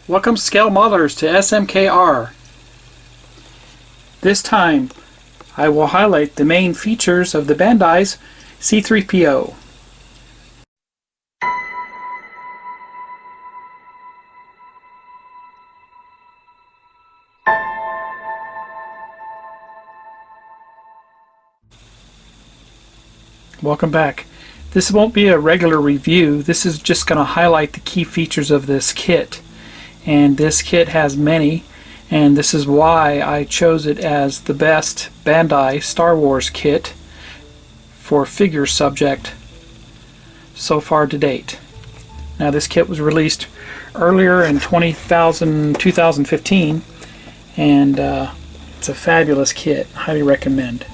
Welcome scale modelers to SMKR. This time I will highlight the main features of the Bandai's C-3PO. Welcome back. This won't be a regular review. This is just going to highlight the key features of this kit. And this kit has many, and this is why I chose it as the best Bandai Star Wars kit for figure subject so far to date. Now this kit was released earlier in 2015, and it's a fabulous kit. Highly recommend.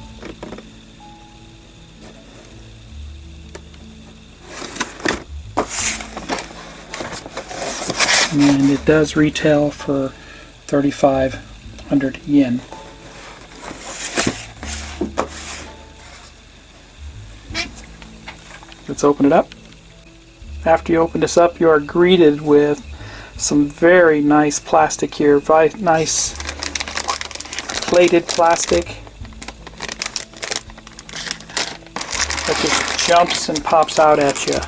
And it does retail for 3,500 yen. Let's open it up. After you open this up, you are greeted with some very nice plastic here. Nice plated plastic that just jumps and pops out at you.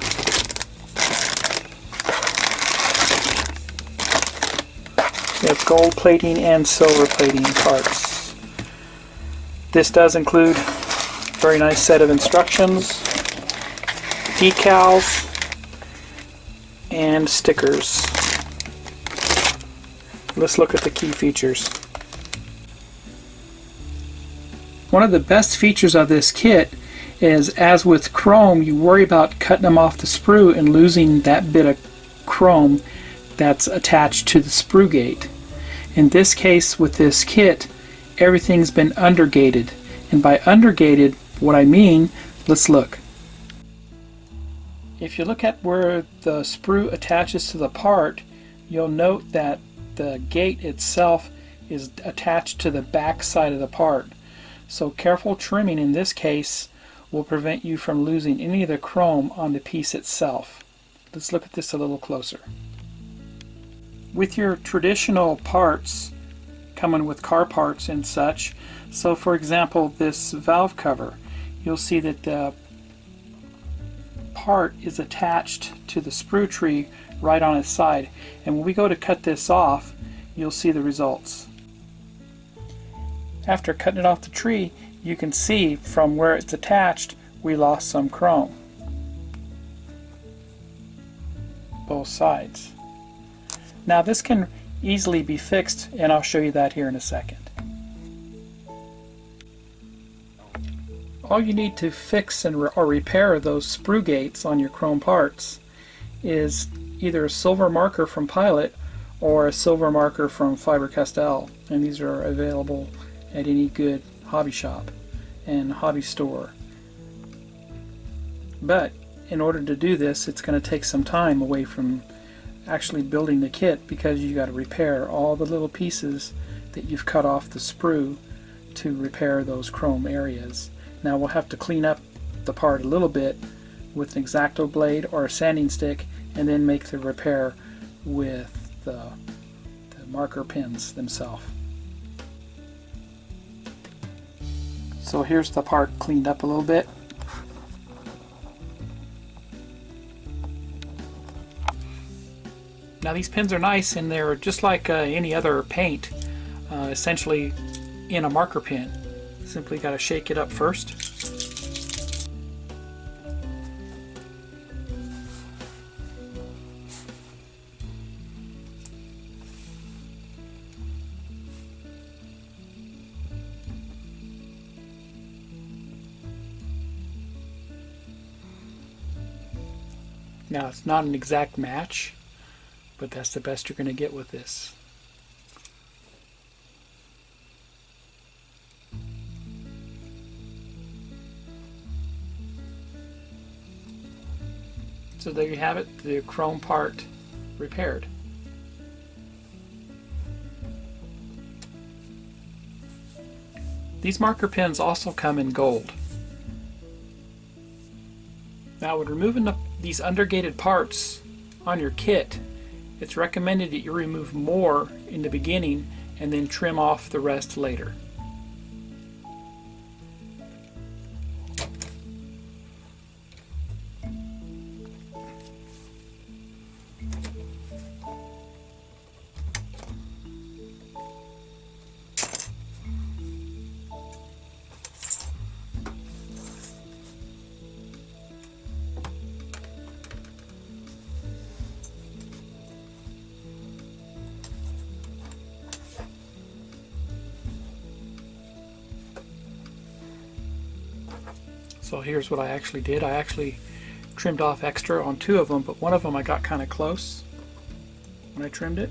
We have gold plating and silver plating parts. This does include a very nice set of instructions, decals, and stickers. Let's look at the key features. One of the best features of this kit is, as with chrome, you worry about cutting them off the sprue and losing that bit of chrome that's attached to the sprue gate. In this case, with this kit, everything's been undergated. And by undergated, what I mean, let's look. If you look at where the sprue attaches to the part, you'll note that the gate itself is attached to the back side of the part. So careful trimming in this case will prevent you from losing any of the chrome on the piece itself. Let's look at this a little closer. With your traditional parts coming with car parts and such, so for example this valve cover, you'll see that the part is attached to the sprue tree right on its side, and when we go to cut this off, you'll see the results. After cutting it off the tree, you can see from where it's attached we lost some chrome, both sides. Now this can easily be fixed, and I'll show you that here in a second. All you need to fix or repair those sprue gates on your chrome parts is either a silver marker from Pilot or a silver marker from Faber-Castell, and these are available at any good hobby shop and hobby store. But in order to do this, it's going to take some time away from actually building the kit, because you got to repair all the little pieces that you've cut off the sprue to repair those chrome areas. Now we'll have to clean up the part a little bit with an X-Acto blade or a sanding stick, and then make the repair with the marker pins themselves. So here's the part cleaned up a little bit. Now these pins are nice, and they're just like any other paint, essentially in a marker pin. Simply got to shake it up first. Now it's not an exact match, but that's the best you're going to get with this. So there you have it, the chrome part repaired. These marker pins also come in gold. Now when removing these undergated parts on your kit, It's recommended that you remove more in the beginning and then trim off the rest later. So here's what I actually did. I actually trimmed off extra on 2 of them, but one of them I got kind of close when I trimmed it.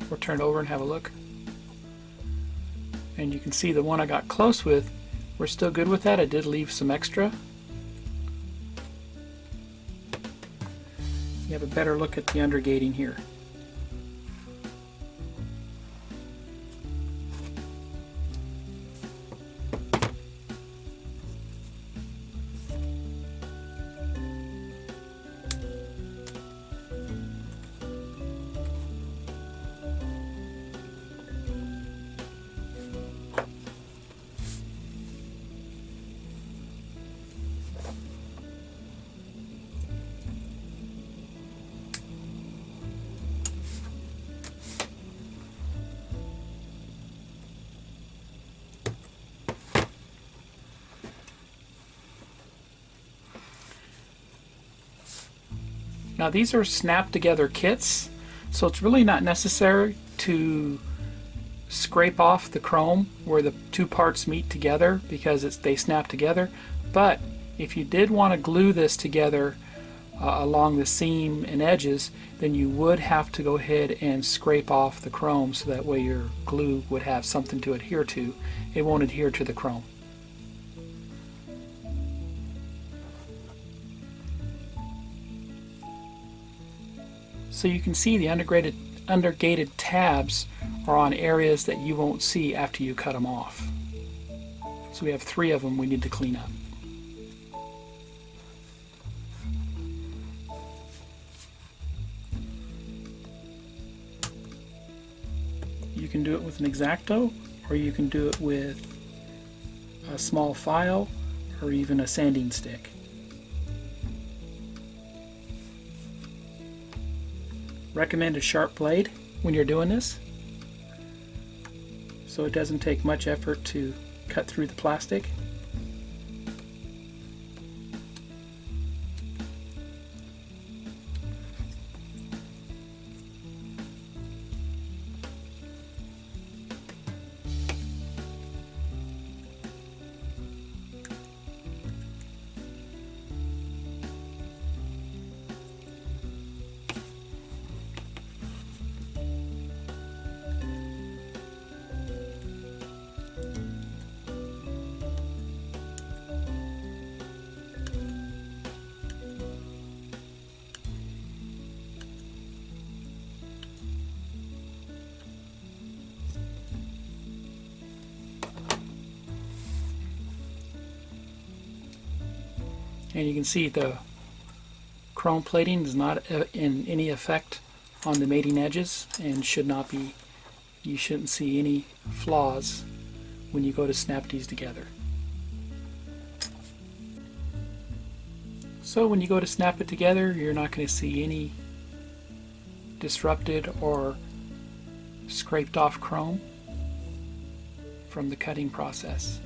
We'll turn it over and have a look. And you can see the one I got close with, we're still good with that. I did leave some extra. You have a better look at the undergating here. Now these are snap together kits, so it's really not necessary to scrape off the chrome where the 2 parts meet together because they snap together. But if you did want to glue this together along the seam and edges, then you would have to go ahead and scrape off the chrome so that way your glue would have something to adhere to. It won't adhere to the chrome. So you can see the undergated tabs are on areas that you won't see after you cut them off. So we have 3 of them we need to clean up. You can do it with an X-Acto, or you can do it with a small file, or even a sanding stick. Recommend a sharp blade when you're doing this, so it doesn't take much effort to cut through the plastic. And you can see the chrome plating is not in any effect on the mating edges and should not be. You shouldn't see any flaws when you go to snap these together. So when you go to snap it together, you're not going to see any disrupted or scraped off chrome from the cutting process.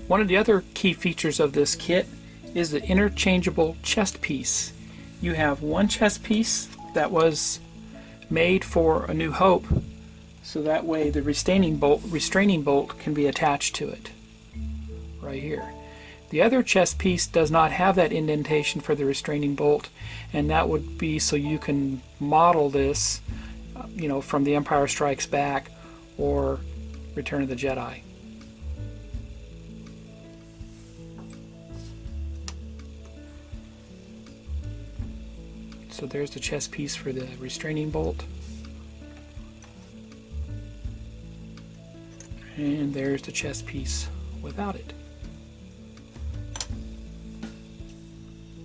One of the other key features of this kit is the interchangeable chest piece. You have one chest piece that was made for A New Hope, so that way the restraining bolt can be attached to it right here. The other chest piece does not have that indentation for the restraining bolt, and that would be so you can model this, from The Empire Strikes Back or Return of the Jedi. So there's the chest piece for the restraining bolt. And there's the chest piece without it.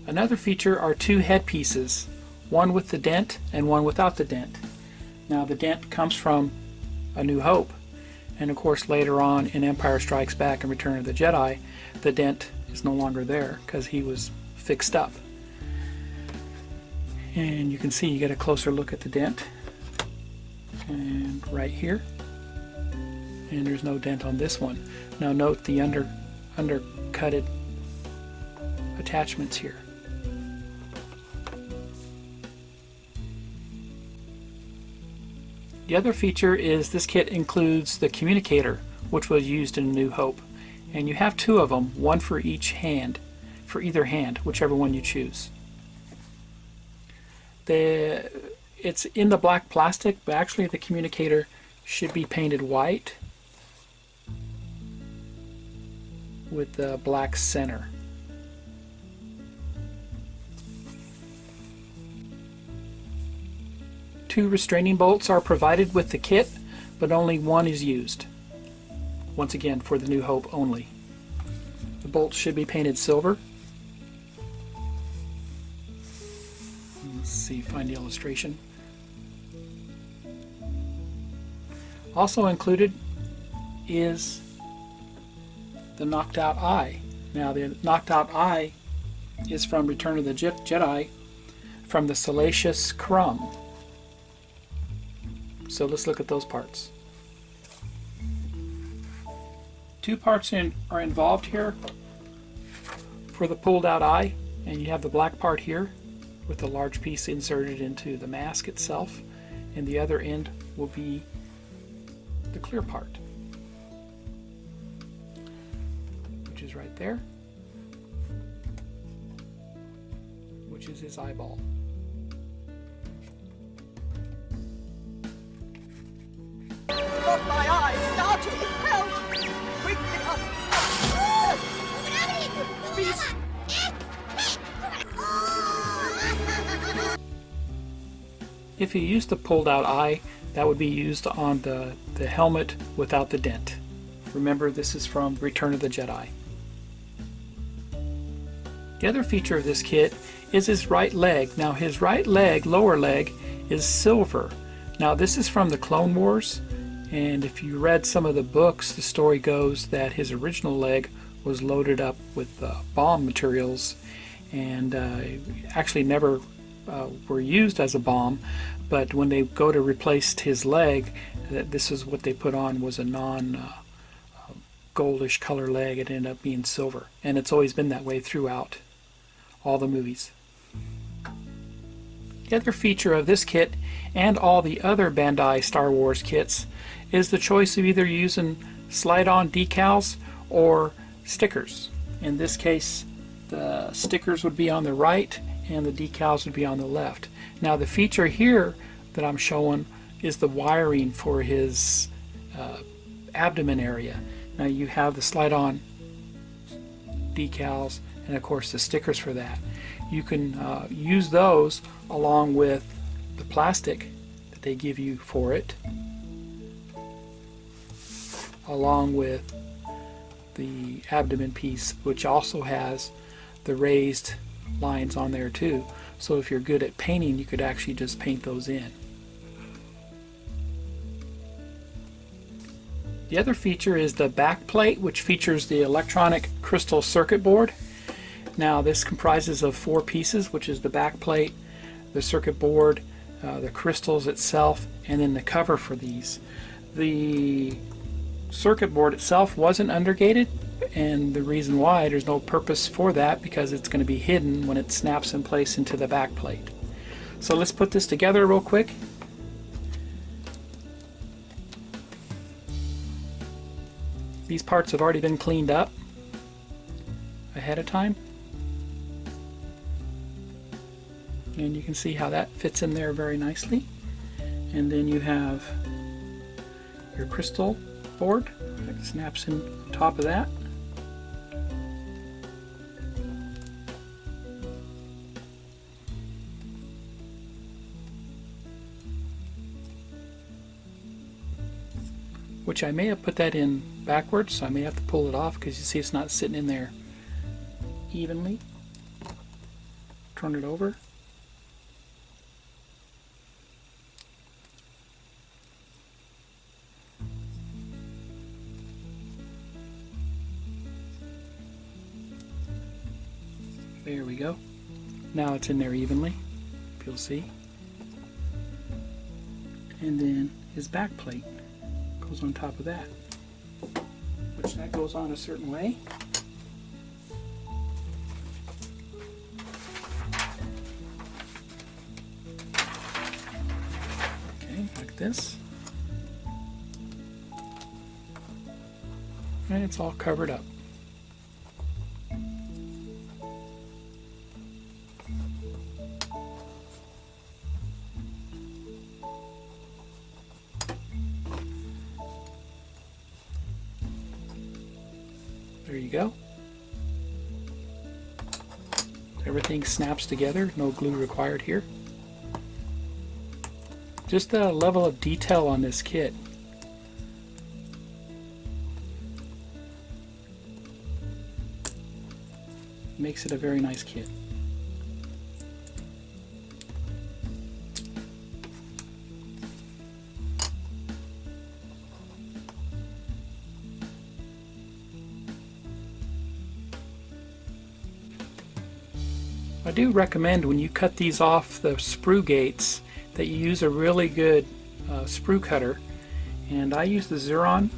Another feature are two headpieces, one with the dent and one without the dent. Now the dent comes from A New Hope, and of course later on in Empire Strikes Back and Return of the Jedi, the dent is no longer there because he was fixed up. And you can see, you get a closer look at the dent, and right here, and there's no dent on this one. Now note the undercutted attachments here. The other feature is this kit includes the communicator, which was used in A New Hope, and you have two of them, one for each hand, for either hand, whichever one you choose. It's in the black plastic, but actually the communicator should be painted white with the black center. Two restraining bolts are provided with the kit, but only one is used. Once again, for the New Hope only. The bolts should be painted silver. Let's see, find the illustration. Also included is the knocked out eye. Now the knocked out eye is from Return of the Jedi, from the Salacious Crumb. So let's look at those parts. Two parts are involved here for the pulled out eye, and you have the black part here with the large piece inserted into the mask itself, and the other end will be the clear part, which is right there, which is his eyeball. Look, my eyes! Start to help! Quick, Beast! If you use the pulled out eye, that would be used on the helmet without the dent. Remember, this is from Return of the Jedi. The other feature of this kit is his right leg. Now his right leg, lower leg, is silver. Now this is from the Clone Wars, and if you read some of the books, the story goes that his original leg was loaded up with bomb materials and actually never were used as a bomb, but when they go to replace his leg, this is what they put on, was a goldish color leg. It ended up being silver, and it's always been that way throughout all the movies. The other feature of this kit and all the other Bandai Star Wars kits is the choice of either using slide-on decals or stickers. In this case, the stickers would be on the right and the decals would be on the left. Now the feature here that I'm showing is the wiring for his abdomen area. Now you have the slide-on decals and of course the stickers for that. You can use those along with the plastic that they give you for it, along with the abdomen piece, which also has the raised lines on there too. So if you're good at painting, you could actually just paint those in. The other feature is the back plate, which features the electronic crystal circuit board. Now this comprises of 4 pieces, which is the back plate, the circuit board, the crystals itself, and then the cover for these. The circuit board itself wasn't undergated, and the reason why, there's no purpose for that, because it's going to be hidden when it snaps in place into the back plate. So let's put this together real quick. These parts have already been cleaned up ahead of time, and you can see how that fits in there very nicely. And then you have your crystal board that snaps in top of that. Which I may have put that in backwards, so I may have to pull it off because you see it's not sitting in there evenly. turn it over. There we go. Now it's in there evenly, if you'll see. And then his back plate goes on top of that, which that goes on a certain way. Okay, like this. And it's all covered up. There you go. Everything snaps together, no glue required here. Just the level of detail on this kit. Makes it a very nice kit. I do recommend when you cut these off the sprue gates that you use a really good sprue cutter, and I use the Xuron.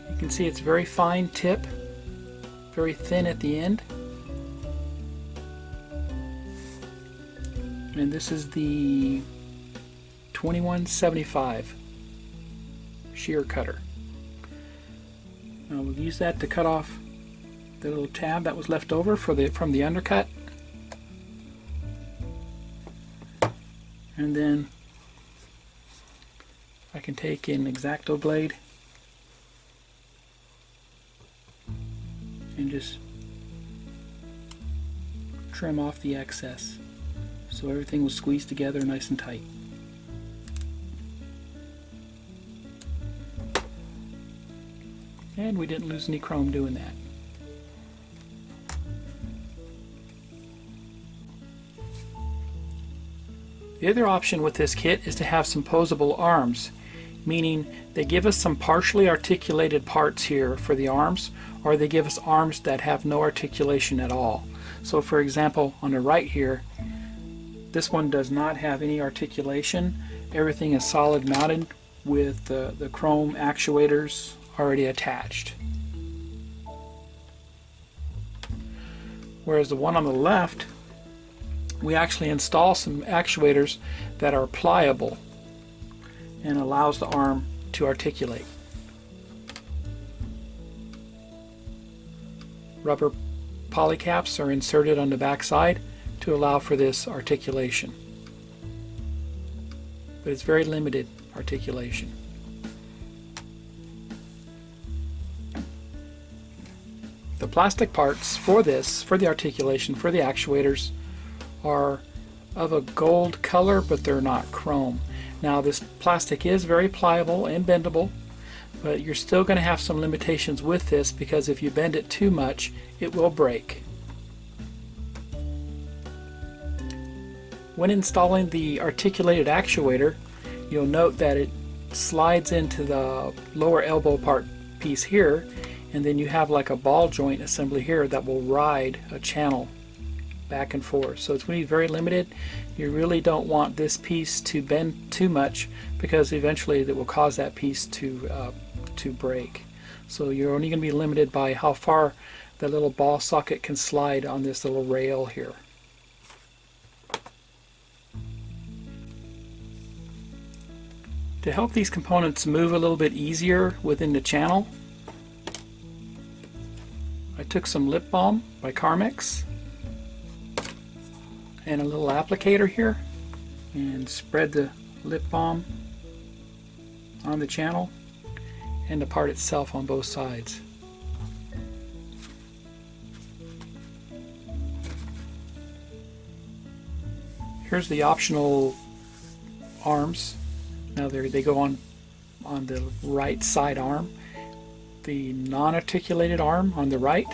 You can see it's very fine tip, very thin at the end, and this is the 2175 shear cutter. Now we'll use that to cut off the little tab that was left over from the undercut, and then I can take an X-Acto blade and just trim off the excess so everything will squeeze together nice and tight. And we didn't lose any chrome doing that. The other option with this kit is to have some posable arms, meaning they give us some partially articulated parts here for the arms, or they give us arms that have no articulation at all. So for example, on the right here, this one does not have any articulation. Everything is solid mounted with the chrome actuators already attached. Whereas the one on the left, we actually install some actuators that are pliable and allows the arm to articulate. Rubber polycaps are inserted on the back side to allow for this articulation, but it's very limited articulation. The plastic parts for this, for the articulation, for the actuators, are of a gold color, but they're not chrome. Now this plastic is very pliable and bendable, but you're still going to have some limitations with this because if you bend it too much, it will break. When installing the articulated actuator, you'll note that it slides into the lower elbow part piece here, and then you have like a ball joint assembly here that will ride a channel back and forth. So it's going to be very limited. You really don't want this piece to bend too much because eventually that will cause that piece to break. So you're only going to be limited by how far the little ball socket can slide on this little rail here. To help these components move a little bit easier within the channel, I took some lip balm by Carmex and a little applicator here and spread the lip balm on the channel and the part itself on both sides. Here's the optional arms. Now they go on the right side arm. The non-articulated arm on the right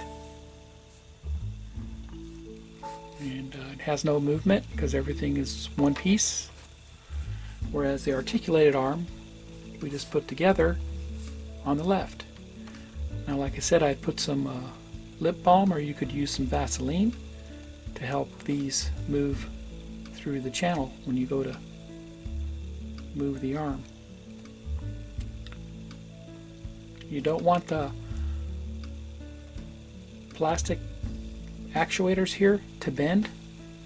and it has no movement because everything is one piece, whereas the articulated arm we just put together on the left. Now, like I said, I put some lip balm, or you could use some Vaseline to help these move through the channel when you go to move the arm. You don't want the plastic actuators here to bend,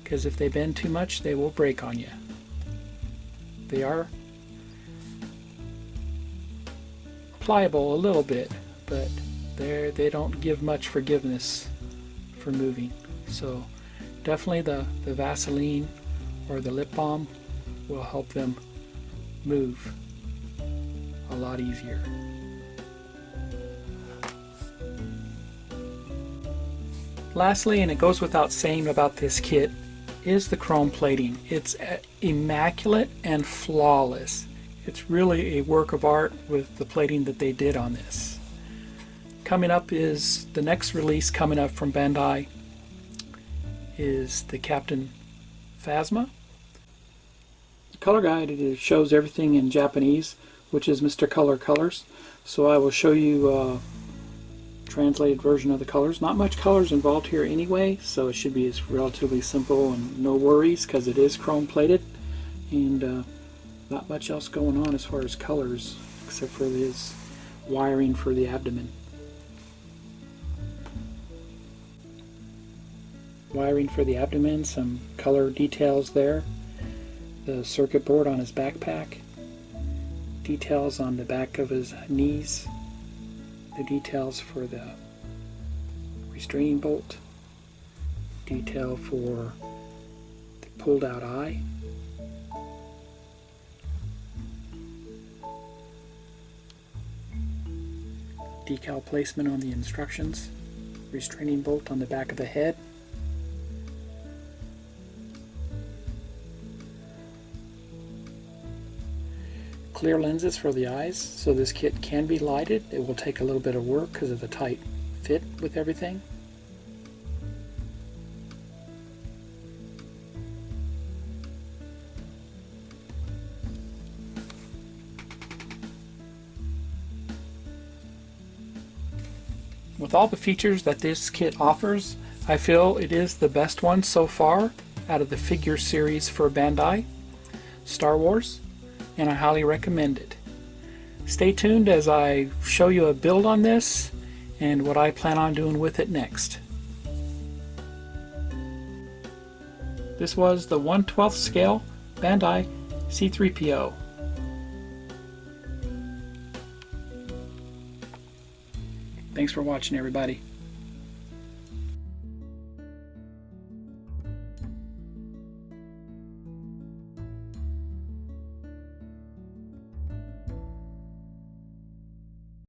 because if they bend too much they will break on you. They are pliable a little bit, but they don't give much forgiveness for moving. So definitely the Vaseline or the lip balm will help them move a lot easier. Lastly, and it goes without saying about this kit, is the chrome plating. It's immaculate and flawless. It's really a work of art with the plating that they did on this. Coming up is the next release coming up from Bandai is the Captain Phasma. The color guide, it shows everything in Japanese, which is Mr. Color Colors. So I will show you a translated version of the colors. Not much colors involved here anyway, so it should be relatively simple and no worries because it is chrome plated, and not much else going on as far as colors except for this wiring for the abdomen. Wiring for the abdomen, some color details there. The circuit board on his backpack, details on the back of his knees, the details for the restraining bolt, detail for the pulled out eye, decal placement on the instructions, restraining bolt on the back of the head, clear lenses for the eyes, so this kit can be lighted. It will take a little bit of work because of the tight fit with everything. With all the features that this kit offers, I feel it is the best one so far out of the figure series for Bandai Star Wars, and I highly recommend it. Stay tuned as I show you a build on this and what I plan on doing with it next. This was the 1/12 scale Bandai C-3PO. Thanks for watching, everybody.